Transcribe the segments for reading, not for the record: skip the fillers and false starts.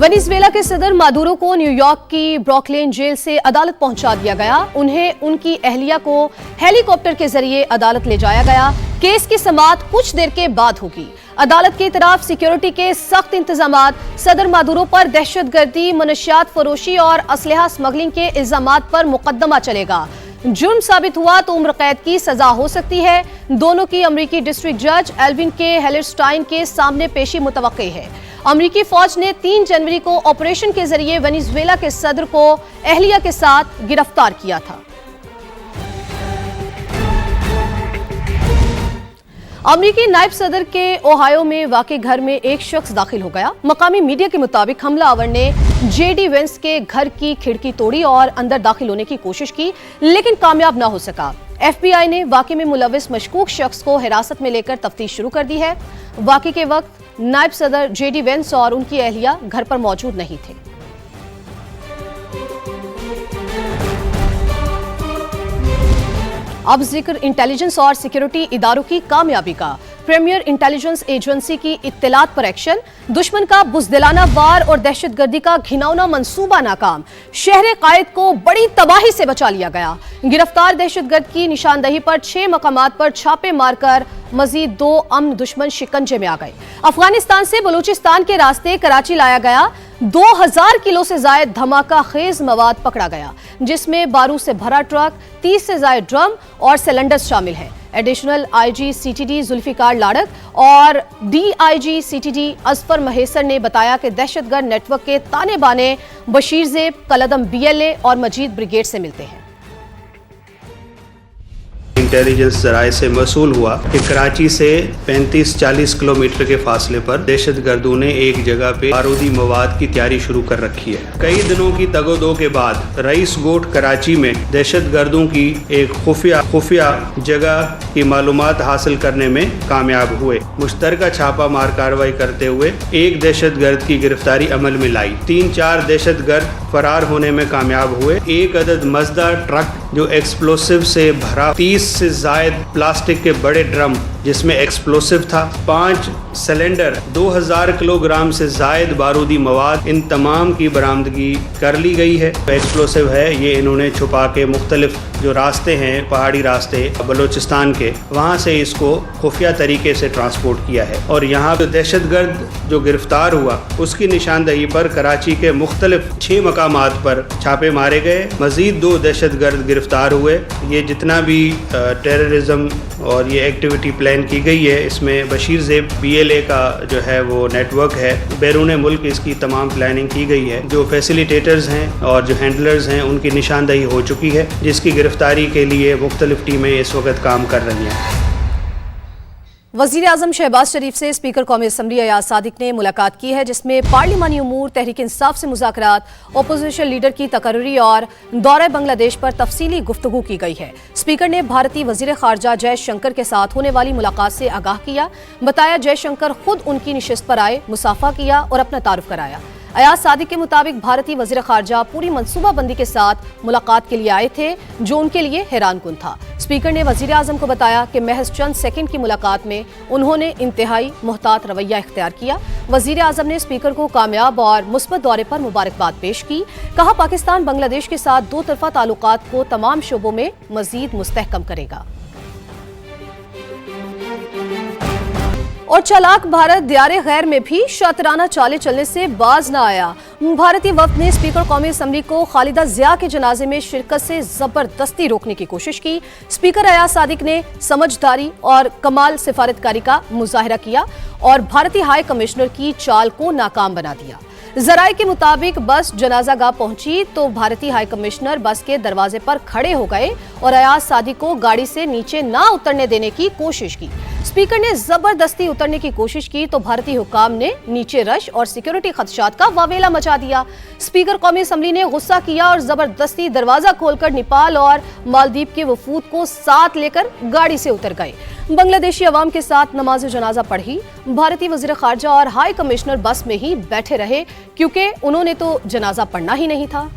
Venezuela के सदर Maduro को न्यूयॉर्क की ब्रुकलिन जेल से अदालत पहुंचा दिया गया। उन्हें उनकी अहलिया को हेलीकॉप्टर के जरिए अदालत ले जाया गया। केस की समाअत कुछ देर के बाद होगी। अदालत की तरफ सिक्योरिटी के सख्त इंतजामात, सदर मादुरो पर दहशतगर्दी, मनशियात फरोशी और असलहा स्मगलिंग के इल्जामात पर मुकदमा चलेगा। जुर्म साबित हुआ तो उम्र कैद की सजा हो सकती है। दोनों की अमरीकी डिस्ट्रिक्ट जज एल्विन के हेलरस्टाइन के सामने पेशी मुतवक्के है। अमरीकी फौज ने 3 जनवरी को ऑपरेशन के जरिए वेनेजुएला के सदर को अहलिया के साथ गिरफ्तार किया था। अमरीकी नायब सदर के ओहायो में वाक़े घर में एक शख्स दाखिल हो गया। मकामी मीडिया के मुताबिक हमलावर ने जेडी वेंस के घर की खिड़की तोड़ी और अंदर दाखिल होने की कोशिश की, लेकिन कामयाब ना हो सका। FBI ने वाक़े में मुलविस मशकूक शख्स को हिरासत में लेकर तफ्तीश शुरू कर दी है। वाक़े के वक्त नायब सदर जेडी वेंस और उनकी अहलिया घर पर मौजूद नहीं थे। अब जिक्र इंटेलिजेंस और सिक्योरिटी इदारों की कामयाबी का। प्रीमियर इंटेलिजेंस एजेंसी की इत्तलात पर एक्शन, दुश्मन का बुज़दिलाना वार और दहशतगर्दी का घिनौना मंसूबा नाकाम। शहर कायद को बड़ी तबाही से बचा लिया गया। गिरफ्तार दहशतगर्द की निशानदही पर 6 मकामात पर छापे मारकर मजीद 2 अमन दुश्मन शिकंजे में आ गए। अफगानिस्तान से बलूचिस्तान के रास्ते कराची लाया गया 2000 किलो से जायद धमाका खेज मवाद पकड़ा गया, जिसमें बारूद से भरा ट्रक, 30 से जायद ड्रम और सिलेंडर्स शामिल हैं। एडिशनल IG CTD जुल्फिकार लाड़क और DIG CTD असफर महेसर ने बताया कि दहशतगर्द नेटवर्क के ताने बाने बशीर ज़ेब, कलदम BLA और मजीद ब्रिगेड से मिलते हैं। इंटेलिजेंस जराये से मसूल हुआ कि कराची से 35-40 किलोमीटर के फासले पर दहशतगर्दों ने एक जगह पे बारूदी मवाद की तैयारी शुरू कर रखी है। कई दिनों की तगोदो के बाद रईस गोट कराची में दहशतगर्दों की एक खुफिया जगह की मालूमात हासिल करने में कामयाब हुए। मुश्तरका छापा मार कार्रवाई करते हुए एक दहशतगर्द की गिरफ्तारी अमल में लाई। 3-4 दहशतगर्द फरार होने में कामयाब हुए। एक अदद मजदा ट्रक जो एक्सप्लोसिव से भरा, 30 से जायद प्लास्टिक के बड़े ड्रम जिसमें एक्सप्लोसिव था, 5 सिलेंडर, 2000 किलोग्राम से जायद बारूदी मवाद, इन तमाम की बरामदगी कर ली गई है। एक्सप्लोसिव है, ये इन्होंने छुपा के मुख्तलिफ जो रास्ते हैं, पहाड़ी रास्ते बलूचिस्तान के, वहाँ से इसको खुफिया तरीके से ट्रांसपोर्ट किया है। और यहाँ पे दहशतगर्द जो गिरफ्तार हुआ उसकी निशानदही पर कराची के मुख्तलिफ 6 मकामात पर छापे मारे गए। मजीद 2 दहशतगर्द गिरफ्तार हुए। ये जितना भी टेररिज्म और ये एक्टिविटी प्लान की गई है, इसमें बशीर ज़ेब BLA का जो है वो नेटवर्क है। बैरून मुल्क इसकी तमाम प्लानिंग की गई है। जो फैसिलिटेटर्स हैं और जो हैंडलर्स हैं उनकी निशानदही हो चुकी है, जिसकी गिरफ्तारी के लिए मुख्तलिफ टीमें इस वक्त काम कर रही हैं। वज़ीर आज़म शहबाज शरीफ से स्पीकर कौमी असम्बली अयाज सादिक ने मुलाकात की है, जिसमें पार्लिमानी उमूर, तहरीक इंसाफ से मुज़ाकरात, अपोजिशन लीडर की तकर्री और दौरे बांग्लादेश पर तफसीली गुफ्तगू की गई है। स्पीकर ने भारतीय वज़ीर ख़ारजा जयशंकर के साथ होने वाली मुलाकात से आगाह किया। बताया जयशंकर खुद उनकी निशिस्त पर आए, मुसाफा किया और अपना तारुफ कराया। अयाज सादिक के मुताबिक भारतीय वज़ीर ख़ारजा पूरी मनसूबाबंदी के साथ मुलाकात के लिए आए थे, जो उनके लिए हैरान कुन था। स्पीकर ने वज़ीर आज़म को बताया कि महज चंद सेकंड की मुलाकात में उन्होंने इंतहाई मुहतात रवैया इख्तियार किया। वज़ीर आज़म ने स्पीकर को कामयाब और मुस्बत दौरे पर मुबारकबाद पेश की। कहा पाकिस्तान बांग्लादेश के साथ 2 तरफ़ा ताल्लुकात को तमाम शोबों में मज़ीद मुस्तहकम करेगा। और चालाक भारत दियारे गैर में भी शातिराना चालें चलने से बाज न आया। भारतीय वफ्द ने स्पीकर कौमी असम्बली को खालिदा जिया के जनाजे में शिरकत से जबरदस्ती रोकने की कोशिश की। स्पीकर अयाज सादिक ने समझदारी और कमाल सिफारतकारी का मुजाहरा किया और भारतीय हाई कमिश्नर की चाल को नाकाम बना दिया। जराये के मुताबिक बस जनाजा गाह पहुंची तो भारतीय हाई कमिश्नर बस के दरवाजे पर खड़े हो गए और अयाज सादिक को गाड़ी से नीचे ना उतरने देने की कोशिश की। स्पीकर ने जबरदस्ती उतरने की कोशिश की तो भारतीय हुकाम ने नीचे रश और सिक्योरिटी खदशात का वावेला मचा दिया। स्पीकर कौमी असम्बली ने गुस्सा किया और जबरदस्ती दरवाजा खोलकर नेपाल और मालदीव के वफूद को साथ लेकर गाड़ी से उतर गए। बांग्लादेशी अवाम के साथ नमाज जनाजा पढ़ी। भारतीय वज़ीर ख़ारजा और हाई कमिश्नर बस में ही बैठे रहे, क्योंकि उन्होंने तो जनाजा पढ़ना ही नहीं था।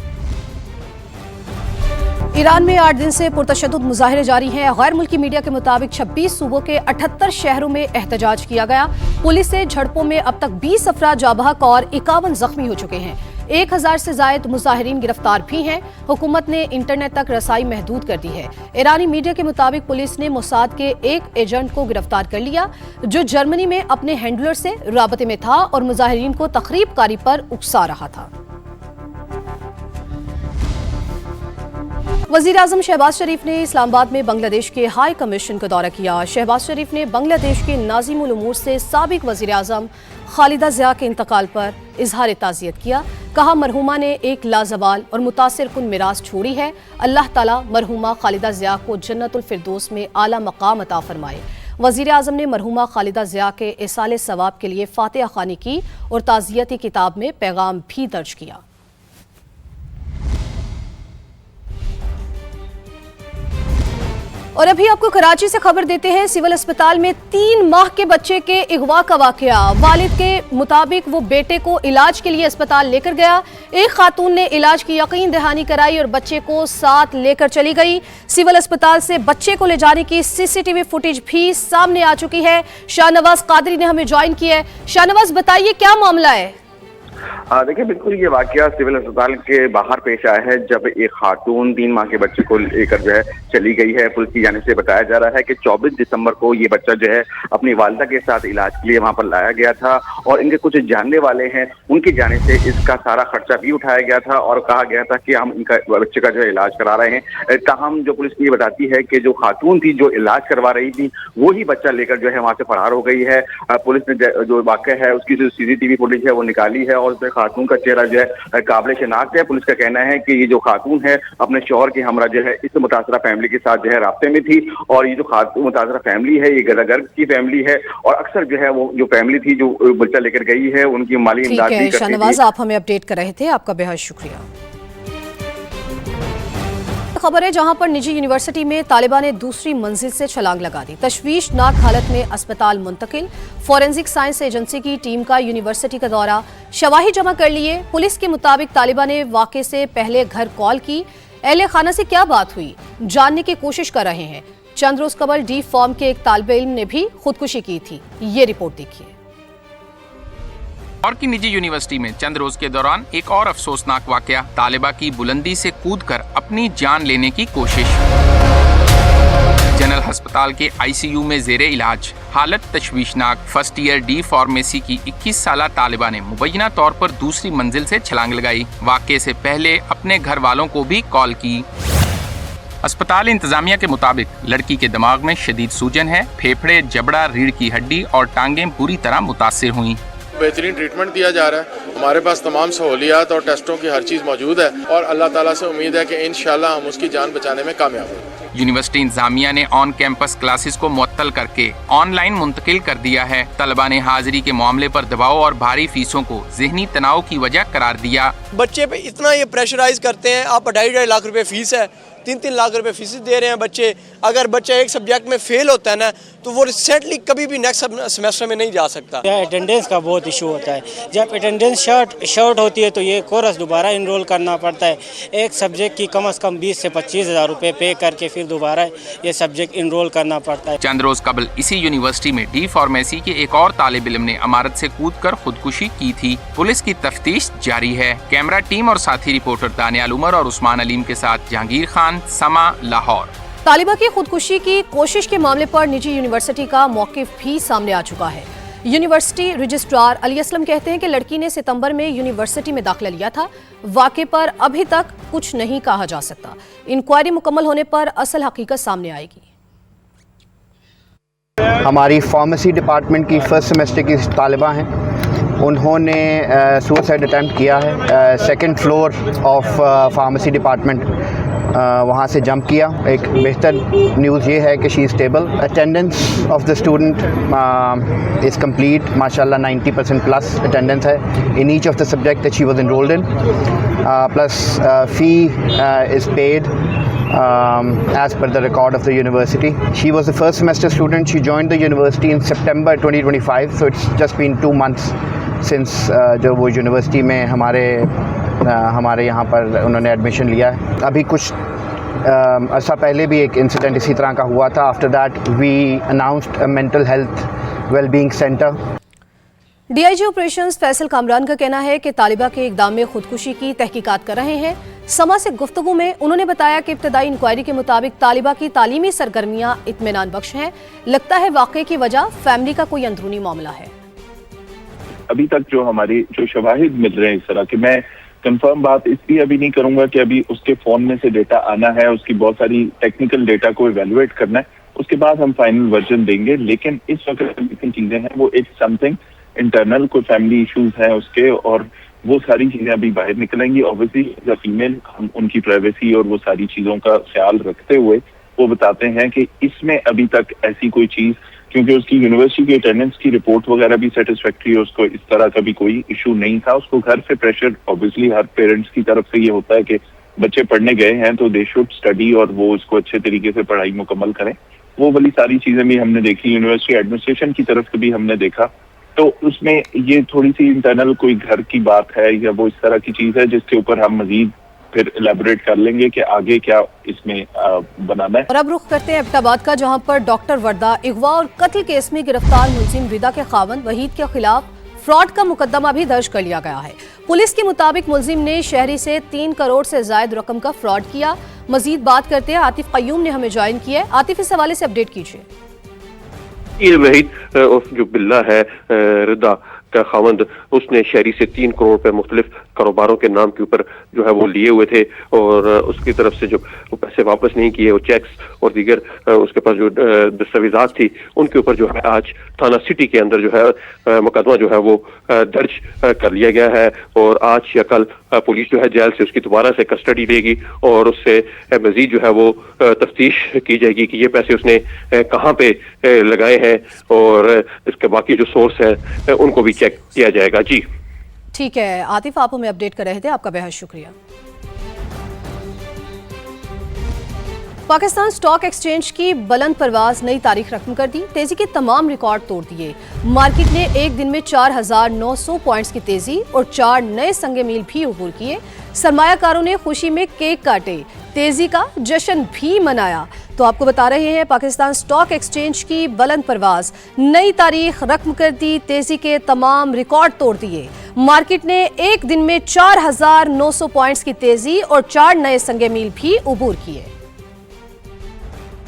ईरान में 8 दिन से पुरतशद्दुद मुजाहरे जारी हैं। गैर मुल्की मीडिया के मुताबिक 26 सूबों के 78 शहरों में एहतजाज किया गया। पुलिस से झड़पों में अब तक 20 अफराद जाँ बहक और 51 जख्मी हो चुके हैं। 1000 से जायद मुजाहिरीन गिरफ्तार भी हैं। हुकूमत ने इंटरनेट तक रसाई महदूद कर दी है। ईरानी मीडिया के मुताबिक पुलिस ने मोसाद के एक एजेंट को गिरफ्तार कर लिया जो जर्मनी में अपने हैंडलर से राबते में था और मुजाहिरीन को तखरीबकारी पर उकसा रहा था। वज़ीर आज़म शहबाज शरीफ ने इस्लामाबाद में बांग्लादेश के हाई कमीशन का दौरा किया। शहबाज शरीफ ने बांग्लादेश के नाज़िम उल उमूर से साबिक वज़ीर आज़म खालिदा ज़िया के इंतकाल पर इजहार ताज़ियत किया। कहा, मरहुमा ने एक लाजवाल और मुतासिर कुन मिरास छोड़ी है। अल्लाह ताला मरहुमा खालिदा ज़िया को जन्नतुल फिरदौस में आला मकाम अता फरमाए। वज़ीर आज़म ने मरहुमा खालिदा ज़िया के इसाले सवाब के लिए फातिहा ख़्वानी की और ताज़ियती किताब में पैगाम भी दर्ज किया। और अभी आपको कराची से खबर देते हैं। सिविल अस्पताल में 3 माह के बच्चे के अगवा का वाकया। वालिद के मुताबिक वो बेटे को इलाज के लिए अस्पताल लेकर गया। एक खातून ने इलाज की यकीन दहानी कराई और बच्चे को साथ लेकर चली गई। सिविल अस्पताल से बच्चे को ले जाने की सीसीटीवी फुटेज भी सामने आ चुकी है। शाहनवाज कादरी ने हमें ज्वाइन किया है। शाहनवाज, बताइए क्या मामला है? देखिए, बिल्कुल ये वाकया सिविल अस्पताल के बाहर पेश आया है जब एक खातून 3 माह के बच्चे को लेकर जो है चली गई है। पुलिस की जानिब से बताया जा रहा है कि 24 दिसंबर को ये बच्चा जो है अपनी वालिदा के साथ इलाज के लिए वहां पर लाया गया था और इनके कुछ जानने वाले हैं, उनकी जानिब से इसका सारा खर्चा भी उठाया गया था और कहा गया था कि हम इनका बच्चे का जो है इलाज करा रहे हैं। ताहम जो पुलिस ये बताती है कि जो खातून थी जो इलाज करवा रही थी वही बच्चा लेकर जो है वहां से फरार हो गई है। पुलिस ने जो वाकया है उसकी जो सीसीटीवी फुटेज है वो निकाली है और उसमें खातून का चेहरा जो है काबिल शिनाख्त है। पुलिस का कहना है कि ये जो खातून है अपने शौहर के हमरा जो है इस मुतासरा फैमिली के साथ जो है राब्ते में थी और ये जो खातून मुतासरा फैमिली है ये गदागर की फैमिली है और अक्सर जो है वो जो फैमिली थी जो बच्चा लेकर गई है उनकी माली इमदाद भी करती थी। शाहनवाज, आप हमें अपडेट कर रहे थे, आपका बेहद शुक्रिया। खबर है जहां पर निजी यूनिवर्सिटी में तालिबान ने दूसरी मंजिल से छलांग लगा दी। तशवीशनाक हालत में अस्पताल मुंतकिल। फॉरेंसिक साइंस एजेंसी की टीम का यूनिवर्सिटी का दौरा, शवाहिद जमा कर लिए। पुलिस के मुताबिक तालिबान ने वाक़े से पहले घर कॉल की। अहले खाना से क्या बात हुई जानने की कोशिश कर रहे हैं। चंद रोज कबल डी फॉर्म के एक तालिबे इल्म ने भी खुदकुशी की थी। ये रिपोर्ट देखिए। लाहौर की निजी यूनिवर्सिटी में चंद रोज के दौरान एक और अफसोसनाक वाकया, तालिबा की बुलंदी से कूदकर अपनी जान लेने की कोशिश। जनरल अस्पताल के आईसीयू में जेरे इलाज, हालत तशवीशनाक। फर्स्ट ईयर डी फार्मेसी की 21 साला तालिबा ने मुबैना तौर पर दूसरी मंजिल से छलांग लगाई। वाकये से पहले अपने घर वालों को भी कॉल की। अस्पताल इंतजामिया के मुताबिक लड़की के दिमाग में शदीद सूजन है। फेफड़े, जबड़ा, रीढ़ की हड्डी और टांगें बुरी तरह मुतासिर हुई। बेहतरीन ट्रीटमेंट दिया जा रहा है। हमारे पास तमाम सहूलियात और टेस्टों की हर चीज़ मौजूद है और अल्लाह ताला से उम्मीद है कि इंशाल्लाह हम उसकी जान बचाने में कामयाब होंगे। यूनिवर्सिटी इंतजामिया ने ऑन कैंपस क्लासेस को मुअत्तल करके ऑनलाइन मुंतकिल कर दिया है। तलबा ने हाजिरी के मामले पर दबाव और भारी फीसों को ज़हनी तनाव की वजह करार दिया। बच्चे पे इतना ये प्रेशराइज करते हैं, आप 2.5 लाख रुपए फीस है, 3 लाख रुपए फीस दे रहे हैं बच्चे। अगर बच्चा एक सब्जेक्ट में फेल होता है ना तो वो रिसेंटली कभी भी नेक्स्ट सेमेस्टर में नहीं जा सकता। अटेंडेंस का बहुत इशू होता है। जब अटेंडेंस शॉर्ट होती है तो ये कोर्स दोबारा इनरोल करना पड़ता है। एक सब्जेक्ट की कम से कम 20 से 25 हज़ार रुपये पे करके फिर दोबारा ये सब्जेक्ट इनरोल करना पड़ता है। चंद रोज कबल इसी यूनिवर्सिटी में डी फार्मेसी के एक और तालिब इल्म ने इमारत से कूदकर खुदकुशी की थी। पुलिस की तफ्तीश जारी है। कैमरा टीम और साथी रिपोर्टर दानियाल उमर और उस्मान अलीम के साथ जहांगीर खान, समा, लाहौर। तालिबा की खुदकुशी की कोशिश के मामले पर निजी यूनिवर्सिटी का मौकिफ भी सामने आ चुका है। यूनिवर्सिटी रजिस्ट्रार अली असलम कहते हैं कि लड़की ने सितंबर में यूनिवर्सिटी में दाखिला लिया था। वाक़े पर अभी तक कुछ नहीं कहा जा सकता। इंक्वायरी मुकम्मल होने पर असल हकीकत सामने आएगी। हमारी फार्मेसी डिपार्टमेंट की फर्स्ट सेमेस्टर की तालिबा हैं, उन्होंने सुसाइड अटैम्प्ट किया है। Second floor of pharmacy department वहाँ से जंप किया। एक बेहतर न्यूज़ ये है कि she is stable. Attendance of the student is complete, माशाल्लाह 90% प्लस अटेंडेंस है in each of the subject that she was enrolled in, plus fee is paid as per the record of the university. She was a first semester student. She joined the university in September 2025, so it's just been 2 months since जो वो university में हमारे यहाँ पर उन्होंने admission लिया है। अभी कुछ عرصہ پہلے بھی ایک انسیڈنٹ اسی طرح کا ہوا تھا. After that we announced a mental health well being centre. D I G operations Faisal Kamran کا کہنا ہے کہ طالبہ کے اقدام میں خودکشی کی تحقیقات کر رہے ہیں. سما سے گفتگو میں انہوں نے بتایا کہ ابتدائی انکوائری کے مطابق طالبہ کی تعلیمی سرگرمیاں اطمینان بخش ہیں. لگتا ہے واقعے کی وجہ فیملی کا کوئی اندرونی معاملہ ہے. ابھی تک جو ہماری جو شواہد مل رہے ہیں اس طرح کہ میں کنفرم بات اس لیے ابھی نہیں کروں گا کہ ابھی اس کے فون میں سے ڈیٹا آنا ہے, اس کی بہت ساری ٹیکنیکل ڈیٹا کو ایویلویٹ کرنا ہے, اس کے بعد ہم فائنل ورژن دیں گے. لیکن اس وقت جتنی چیزیں ہیں وہ ایک سم تھنگ انٹرنل کوئی فیملی ایشوز ہیں اس کے, اور وہ ساری چیزیں ابھی باہر نکلیں گی. اوبویسلی فیمیل ہم ان کی پرائیویسی اور وہ ساری چیزوں کا خیال رکھتے ہوئے وہ بتاتے ہیں کہ اس میں ابھی تک ایسی کوئی چیز, کیونکہ اس کی یونیورسٹی کی اٹینڈنس کی رپورٹ وغیرہ بھی سیٹسفیکٹری ہے, اس کو اس طرح کا بھی کوئی ایشو نہیں تھا. اس کو گھر سے پریشر اوبویسلی ہر پیرنٹس کی طرف سے یہ ہوتا ہے کہ بچے پڑھنے گئے ہیں تو دے شوڈ اسٹڈی اور وہ اس کو اچھے طریقے سے پڑھائی مکمل کریں. وہ والی ساری چیزیں بھی ہم نے دیکھی, یونیورسٹی ایڈمنسٹریشن کی طرف سے بھی ہم نے دیکھا. تو اس میں یہ تھوڑی سی انٹرنل کوئی گھر کی بات ہے یا وہ اس طرح کی چیز ہے جس کے اوپر ہم مزید پھر الیبوریٹ کر لیں گے کہ آگے کیا اس میں بنانا ہے. اور اب رخ کرتے ہیں ایبٹ آباد کا, جہاں پر ڈاکٹر وردہ اغوا اور قتل کیس میں گرفتار ملزم ودا کے خاوند وحید کے خلاف فراڈ کا مقدمہ بھی درج کر لیا گیا ہے. پولیس کے مطابق ملزم نے شہری سے 3 کروڑ سے زائد رقم کا فراڈ کیا. مزید بات کرتے ہیں عاطف قیوم نے ہمیں جوائن کیا ہے. عاطف, اس حوالے سے اپڈیٹ کیجیے. یہ وحید جو بلّہ ہے ردا کا خاوند, اس نے شہری سے 3 کروڑ روپے مختلف کاروباروں کے نام کے اوپر جو ہے وہ لیے ہوئے تھے, اور اس کی طرف سے جو وہ پیسے واپس نہیں کیے, وہ چیکس اور دیگر اس کے پاس جو دستاویزات تھی ان کے اوپر جو ہے آج تھانہ سٹی کے اندر جو ہے مقدمہ جو ہے وہ درج کر لیا گیا ہے. اور آج یا کل پولیس جو ہے جیل سے اس کی دوبارہ سے کسٹڈی لے گی اور اس سے مزید جو ہے وہ تفتیش کی جائے گی کہ یہ پیسے اس نے کہاں پہ لگائے ہیں, اور اس کے باقی جو سورس ہیں ان کو بھی چیک کیا جائے گا. جی ٹھیک ہے عاطف, آپ ہمیں اپڈیٹ کر رہے تھے, آپ کا بہت شکریہ. پاکستان سٹاک ایکسچینج کی بلند پرواز نئی تاریخ رقم کر دی. تیزی کے تمام ریکارڈ توڑ دیے. مارکیٹ نے ایک دن میں 4,900 پوائنٹس کی تیزی اور 4 نئے سنگ میل بھی عبور کیے. سرمایہ کاروں نے خوشی میں کیک کاٹے, تیزی کا جشن بھی منایا. تو آپ کو بتا رہے ہیں پاکستان سٹاک ایکسچینج کی بلند پرواز نئی تاریخ رقم کر دی. تیزی کے تمام ریکارڈ توڑ دیے. مارکیٹ نے ایک دن میں 4,900 پوائنٹس کی تیزی اور 4 نئے سنگ میل بھی عبور کیے.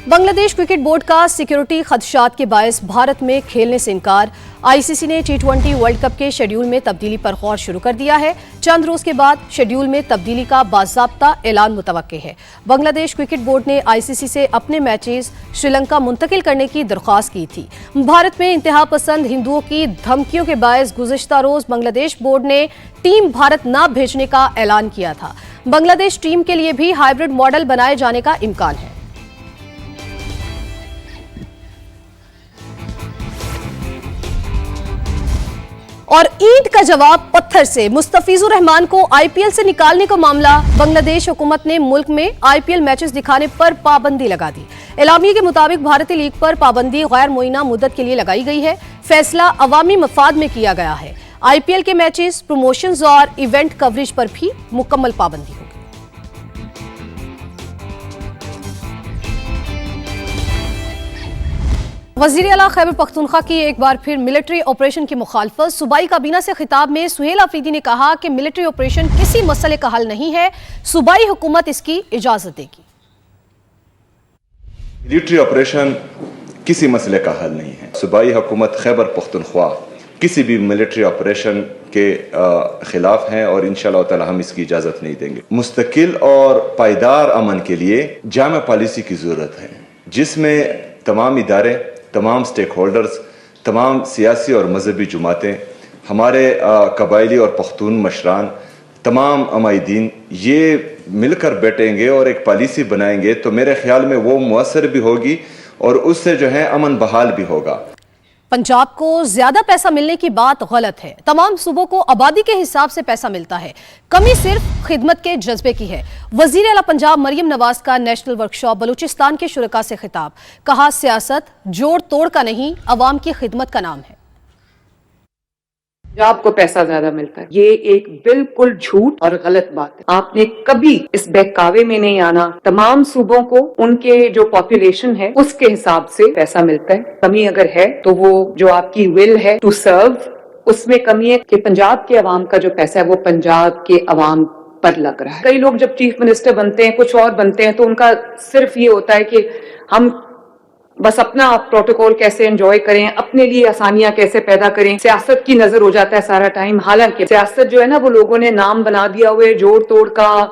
بنگلہ دیش کرکٹ بورڈ کا سیکیورٹی خدشات کے باعث بھارت میں کھیلنے سے انکار. آئی سی سی نے T20 ورلڈ کپ کے شیڈیول میں تبدیلی پر غور شروع کر دیا ہے. چند روز کے بعد شیڈیول میں تبدیلی کا باضابطہ اعلان متوقع ہے. بنگلہ دیش کرکٹ بورڈ نے آئی سی سی سے اپنے میچز سری لنکا منتقل کرنے کی درخواست کی تھی. بھارت میں انتہا پسند ہندوؤں کی دھمکیوں کے باعث گزشتہ روز بنگلہ دیش بورڈ نے ٹیم بھارت نہ بھیجنے کا اعلان کیا تھا. بنگلہ دیش ٹیم کے لیے بھی ہائبرڈ ماڈل بنائے جانے کا امکان ہے. اور اینٹ کا جواب پتھر سے, مستفیض الرحمان کو آئی پی ایل سے نکالنے کا معاملہ. بنگلہ دیش حکومت نے ملک میں آئی پی ایل میچز دکھانے پر پابندی لگا دی. اعلامیے کے مطابق بھارتی لیگ پر پابندی غیر معینہ مدت کے لیے لگائی گئی ہے. فیصلہ عوامی مفاد میں کیا گیا ہے. آئی پی ایل کے میچز, پروموشنز اور ایونٹ کوریج پر بھی مکمل پابندی ہوگی. وزیر اعلیٰ خیبر پختونخوا کی ایک بار پھر ملٹری آپریشن کی مخالفت. صوبائی کابینہ سے خطاب میں سہیل آفریدی نے کہا کہ ملٹری آپریشن کسی مسئلے کا حل نہیں ہے, صوبائی حکومت اس کی اجازت دے گی. ملٹری آپریشن کسی مسئلے کا حل نہیں ہے. صوبائی حکومت خیبر پختونخوا کسی بھی ملٹری آپریشن کے خلاف ہیں اور انشاءاللہ تعالی ہم اس کی اجازت نہیں دیں گے. مستقل اور پائیدار امن کے لیے جامع پالیسی کی ضرورت ہے, جس میں تمام ادارے, تمام سٹیک ہولڈرز, تمام سیاسی اور مذہبی جماعتیں, ہمارے قبائلی اور پختون مشران, تمام عمائدین یہ مل کر بیٹھیں گے اور ایک پالیسی بنائیں گے تو میرے خیال میں وہ مؤثر بھی ہوگی اور اس سے جو ہے امن بحال بھی ہوگا. پنجاب کو زیادہ پیسہ ملنے کی بات غلط ہے. تمام صوبوں کو آبادی کے حساب سے پیسہ ملتا ہے, کمی صرف خدمت کے جذبے کی ہے. وزیر اعلیٰ پنجاب مریم نواز کا نیشنل ورکشاپ بلوچستان کے شرکاء سے خطاب. کہا سیاست جوڑ توڑ کا نہیں, عوام کی خدمت کا نام ہے. पंजाब को पैसा ज्यादा मिलता है, ये एक बिल्कुल झूठ और गलत बात है। आपने कभी इस बहकावे में नहीं आना। तमाम सूबों को उनके जो पॉपुलेशन है उसके हिसाब से पैसा मिलता है। कमी अगर है तो वो जो आपकी विल है टू सर्व, उसमें कमी है कि पंजाब के अवाम का जो पैसा है वो पंजाब के अवाम पर लग रहा है। कई लोग जब चीफ मिनिस्टर बनते हैं, कुछ और बनते हैं, तो उनका सिर्फ ये होता है कि हम बस अपना प्रोटोकॉल कैसे एंजॉय करें, अपने लिए आसानियां कैसे पैदा करें, सियासत की नजर हो जाता है सारा टाइम। हालांकि सियासत जो है ना, वो लोगों ने नाम बना दिया हुआ है जोड़ तोड़ का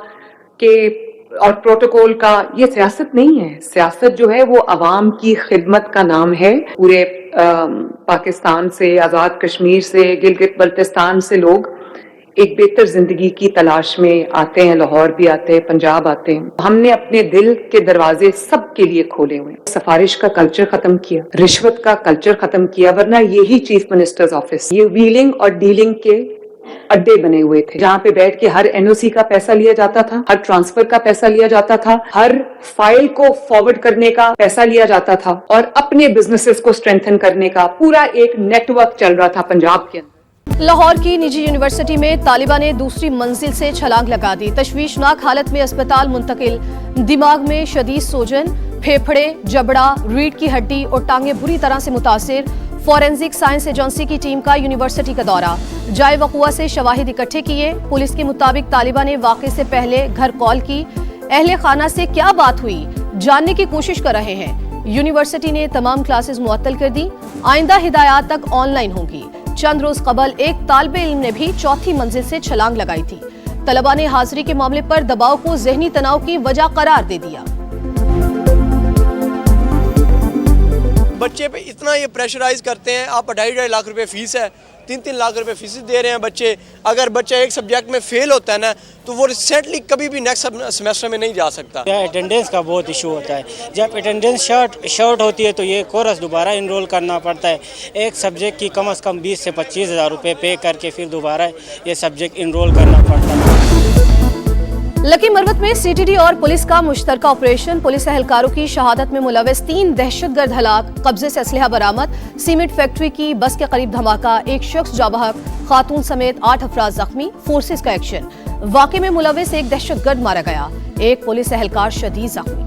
के और प्रोटोकॉल का। ये सियासत नहीं है। सियासत जो है वो अवाम की खिदमत का नाम है। पूरे पाकिस्तान से, आजाद कश्मीर से, गिलगित बल्तिस्तान से लोग एक बेहतर जिंदगी की तलाश में आते हैं। लाहौर भी आते हैं, पंजाब आते हैं। हमने अपने दिल के दरवाजे सबके लिए खोले हुए हैं। सिफारिश का कल्चर खत्म किया, रिश्वत का कल्चर खत्म किया, वरना यही चीफ मिनिस्टर्स ऑफिस ये व्हीलिंग और डीलिंग के अड्डे बने हुए थे, जहाँ पे बैठ के हर एनओसी का पैसा लिया जाता था, हर ट्रांसफर का पैसा लिया जाता था, हर फाइल को फॉरवर्ड करने का पैसा लिया जाता था, और अपने बिजनेसेस को स्ट्रेंथन करने का पूरा एक नेटवर्क चल रहा था पंजाब के अंदर। लाहौर की निजी यूनिवर्सिटी में तालिबान ने दूसरी मंजिल से छलांग लगा दी। तशवीशनाक हालत में अस्पताल मुंतकिल। दिमाग में शदीद सोजन, फेफड़े, जबड़ा, रीढ़ की हड्डी और टांगे बुरी तरह से मुतासिर। फॉरेंसिक साइंस एजेंसी की टीम का यूनिवर्सिटी का दौरा। जाए वक़ुआ से शवाहिद इकट्ठे किए। पुलिस के मुताबिक तालिबान ने वाक़े से पहले घर कॉल की। अहले खाना से क्या बात हुई जानने की कोशिश कर रहे हैं। यूनिवर्सिटी ने तमाम क्लासेस मुअत्तल कर दी। आइंदा हिदायत तक ऑनलाइन होंगी। चंद रोज कबल एक तालिबे इल्म ने भी चौथी मंजिल से छलांग लगाई थी। तलबा ने हाजिरी के मामले पर दबाव को ज़हनी तनाव की वजह करार दे दिया। बच्चे पे इतना ये प्रेशराइज करते हैं। आप 2.5 लाख रुपए फीस है, 3-3 लाख रुपए फीस दे रहे हैं बच्चे। अगर बच्चा एक सब्जेक्ट में फेल होता है ना, तो वो रिसेंटली कभी भी नेक्स्ट सेमेस्टर में नहीं जा सकता। अटेंडेंस का बहुत इशू होता है। जब अटेंडेंस शॉर्ट होती है तो ये कोर्स दोबारा इनरोल करना पड़ता है। एक सब्जेक्ट की कम से कम 20 से 25 हज़ार रुपये पे करके फिर दोबारा ये सब्जेक्ट इनरोल करना पड़ता है। लकी मरवत में सीटीडी और पुलिस का मुश्तरका ऑपरेशन। पुलिस एहलकारों की शहादत में मुलविस 3 दहशतगर्द हलाक। कब्जे से असलहा बरामद। सीमेंट फैक्ट्री की बस के करीब धमाका। एक शख्स जाबहक, खातून समेत 8 अफराद जख्मी। फोर्सेस का एक्शन। वाक़े में मुलविस एक दहशतगर्द मारा गया। एक पुलिस एहलकार शदीद जख्मी।